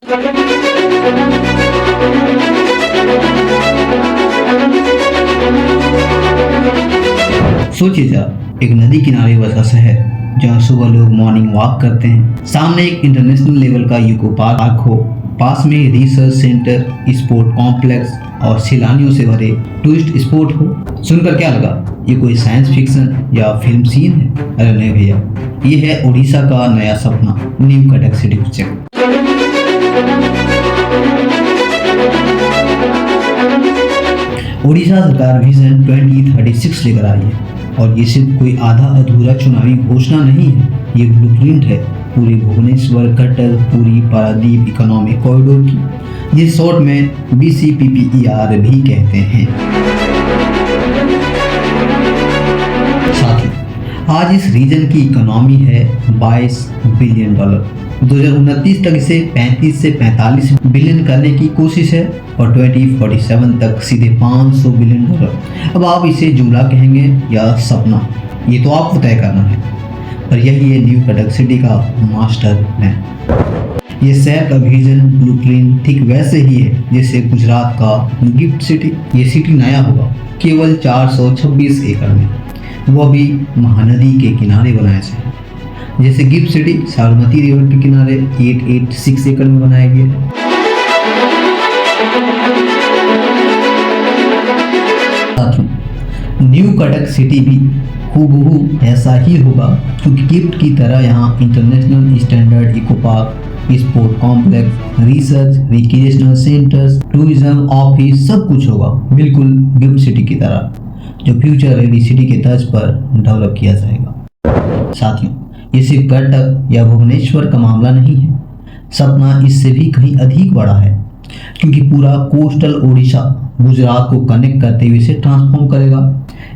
सोचिए जरा, एक नदी किनारे बसा शहर जहाँ सुबह लोग मॉर्निंग वॉक करते हैं, सामने एक इंटरनेशनल लेवल का इको पार्क हो, पास में रिसर्च सेंटर, स्पोर्ट कॉम्प्लेक्स और सैलानियों से भरे टूरिस्ट स्पॉट हो। सुनकर क्या लगा ये कोई साइंस फिक्शन या फिल्म सीन है? अरे नहीं भैया, ये है उड़ीसा का नया सपना, new Cuttack city project. Orissa सरकार विजन 2036 लेकर आई है और ये सिर्फ कोई आधा अधूरा चुनावी घोषणा नहीं है, ये ब्लूप्रिंट है पूरे भुवनेश्वर कटक पुरी पारादीप इकोनॉमिक कॉरिडोर की, जिस शॉर्ट में BCPPER भी कहते हैं। साथियों, आज इस रीजन की इकोनॉमी है $22 बिलियन। 2029 तक इसे 35 से 45 बिलियन करने की कोशिश है और 2047 तक सीधे $500 बिलियन। अब आप इसे जुमला कहेंगे या सपना, ये तो आपको तय करना है, पर यही है न्यू कटक सिटी का मास्टर प्लान। ये शहर का विजन ब्लूप्रिंट ठीक वैसे ही है जैसे गुजरात का गिफ्ट सिटी। ये सिटी नया होगा केवल 426 एकड़ में, वो भी महानदी के किनारे बनाया जाए। जैसे गिफ्ट सिटी साबरमती रिवर के किनारे 886 एकड़ में बनाया गया है। न्यू कटक सिटी भी हूबहू ऐसा ही होगा, क्योंकि गिफ्ट की तरह यहाँ international standard eco park, sport complex, research, recreational centres, tourism, office सब कुछ होगा, बिल्कुल गिफ्ट सिटी की तरह, जो फ्यूचर रेडी सिटी के तर्ज पर डेवलप किया जाएगा। साथियों, ये सिर्फ कटक या भुवनेश्वर का मामला नहीं है, सपना इससे भी कहीं अधिक बड़ा है, क्योंकि पूरा कोस्टल ओडिशा गुजरात को कनेक्ट करते हुए इसे ट्रांसफॉर्म करेगा।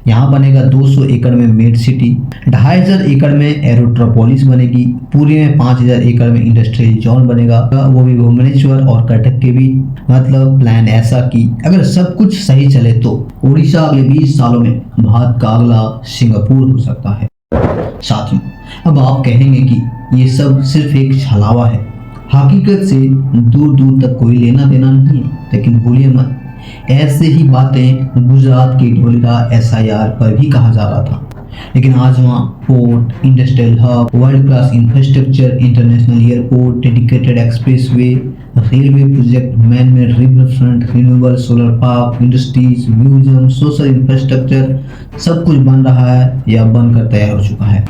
यहाँ बनेगा 200 एकड़ में मेड सिटी, 2500 एकड़ में एरोट्रोपोलिस बनेगी, पूरी में 5000 एकड़ में इंडस्ट्रियल जोन बनेगा, वो भी भुवनेश्वर और कटक के बीच। मतलब प्लान ऐसा कि अगर सब कुछ सही चले तो उड़ीसा अगले 20 सालों में भारत का अगला सिंगापुर हो सकता है। साथियों, अब आप कहेंगे कि ये सब सिर्फ एक छलावा है, हकीकत से दूर दूर तक कोई लेना देना नहीं है, लेकिन भूलिए मत, ऐसे ही बातें गुजरात के ढोलिया SIR पर भी कहा जा रहा था, लेकिन आज वहाँ port, industrial hub, world class infrastructure, international airport, dedicated expressway, railway project, man made river front, renewable solar park, industries, museum, social infrastructure, सब कुछ बन रहा है या बनकर तैयार हो चुका है।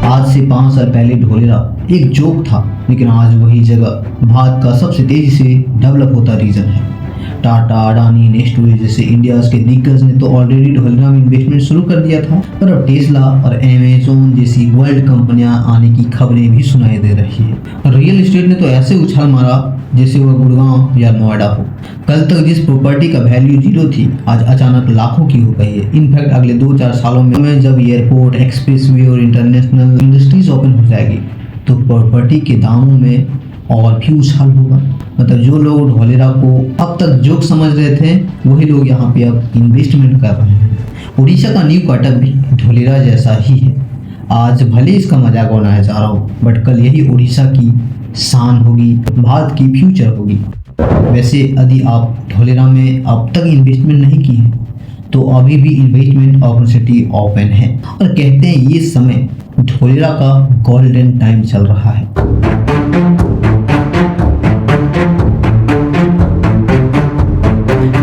आज से 5 साल पहले ढोलेरा एक जोक था, लेकिन आज वही जगह भारत का सबसे तेजी से डेवलप होता रीजन है। टाटा, अडानी, नेस्टले जैसे इंडिया के दिग्गज ने तो ऑलरेडी ढोलेरा में इन्वेस्टमेंट शुरू कर दिया था, पर अब टेस्ला और अमेज़न जैसी वर्ल्ड कंपनियां आने की खबरें भी सुनाई दे रही है। रियल एस्टेट ने तो ऐसे उछाल मारा जैसे वह गुड़गांव या नोएडा हो। कल तक जिस प्रॉपर्टी का वैल्यू 0 थी, आज अचानक लाखों की हो गई है। इनफैक्ट अगले 2-4 सालों में जब एयरपोर्ट, एक्सप्रेसवे और इंटरनेशनल इंडस्ट्रीज ओपन हो जाएगी, तो प्रॉपर्टी के दामों में और भी उछाल होगा। मतलब जो लोग ढोलेरा को अब तक जोक समझ रहे थे, वही लोग यहाँ पे अब इन्वेस्टमेंट कर रहे हैं। उड़ीसा का न्यू कटक भी ढोलेरा जैसा ही है। आज भले इसका मजाक बनाया जा रहा हो, बट कल यही उड़ीसा की शान होगी, भारत की फ्यूचर होगी। वैसे यदि आप ढोलेरा में अब तक इन्वेस्टमेंट नहीं की है, तो अभी भी इन्वेस्टमेंट अपॉर्चुनिटी ओपन है, और कहते हैं ये समय ढोलेरा का गोल्डन टाइम चल रहा है।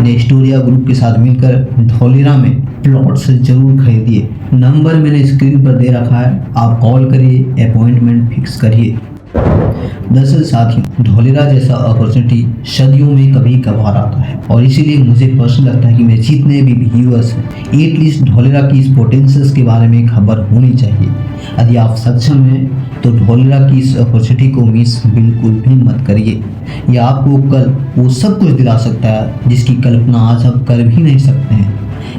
नेस्टोरिया ग्रुप के साथ मिलकर ढोलेरा में प्लॉट से जरूर खरीदिए। नंबर मैंने स्क्रीन पर दे रखा है, आप कॉल करिए, अपॉइंटमेंट फिक्स करिए। दरअसल साथियों, ढोलेरा जैसा अपॉर्चुनिटी सदियों में कभी कभार आता है, और इसीलिए मुझे पर्सनल लगता है कि मेरे जितने भी व्यूअर्स हैं, एटलीस्ट ढोलेरा की इस पोटेंशियल्स के बारे में खबर होनी चाहिए। यदि आप सक्षम हैं तो ढोलेरा की इस अपॉर्चुनिटी को मिस बिल्कुल भी मत करिए। यह आपको कल वो सब कुछ दिला सकता है जिसकी कल्पना आज आप कर भी नहीं सकते हैं।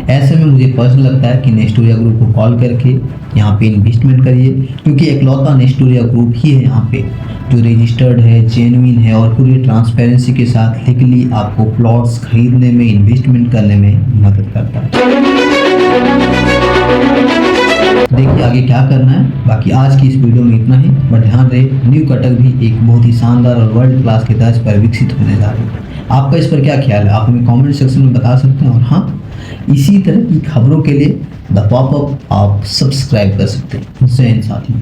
ऐसे में मुझे पर्सनल लगता है कि नेस्टोरिया ग्रुप को कॉल करके यहाँ पे इन्वेस्टमेंट करिए, क्योंकि एकलौता नेस्टोरिया ग्रुप ही है यहाँ पे जो रजिस्टर्ड है, जेन्युइन है और पूरी ट्रांसपेरेंसी के साथ लीगली आपको प्लॉट्स खरीदने में, इन्वेस्टमेंट करने में मदद करता है। देखिए आगे क्या करना है। बाकी आज की इस वीडियो में इतना ही, बट ध्यान रहे न्यू कटक भी एक बहुत ही शानदार और वर्ल्ड क्लास के तर्ज पर विकसित होने जा रही है। आपका इस पर क्या ख्याल है, आप हमें कमेंट सेक्शन में बता सकते हैं। और हाँ, इसी तरह की खबरों के लिए द पॉपअप आप सब्सक्राइब कर सकते हैं। जय हिंद साथियों।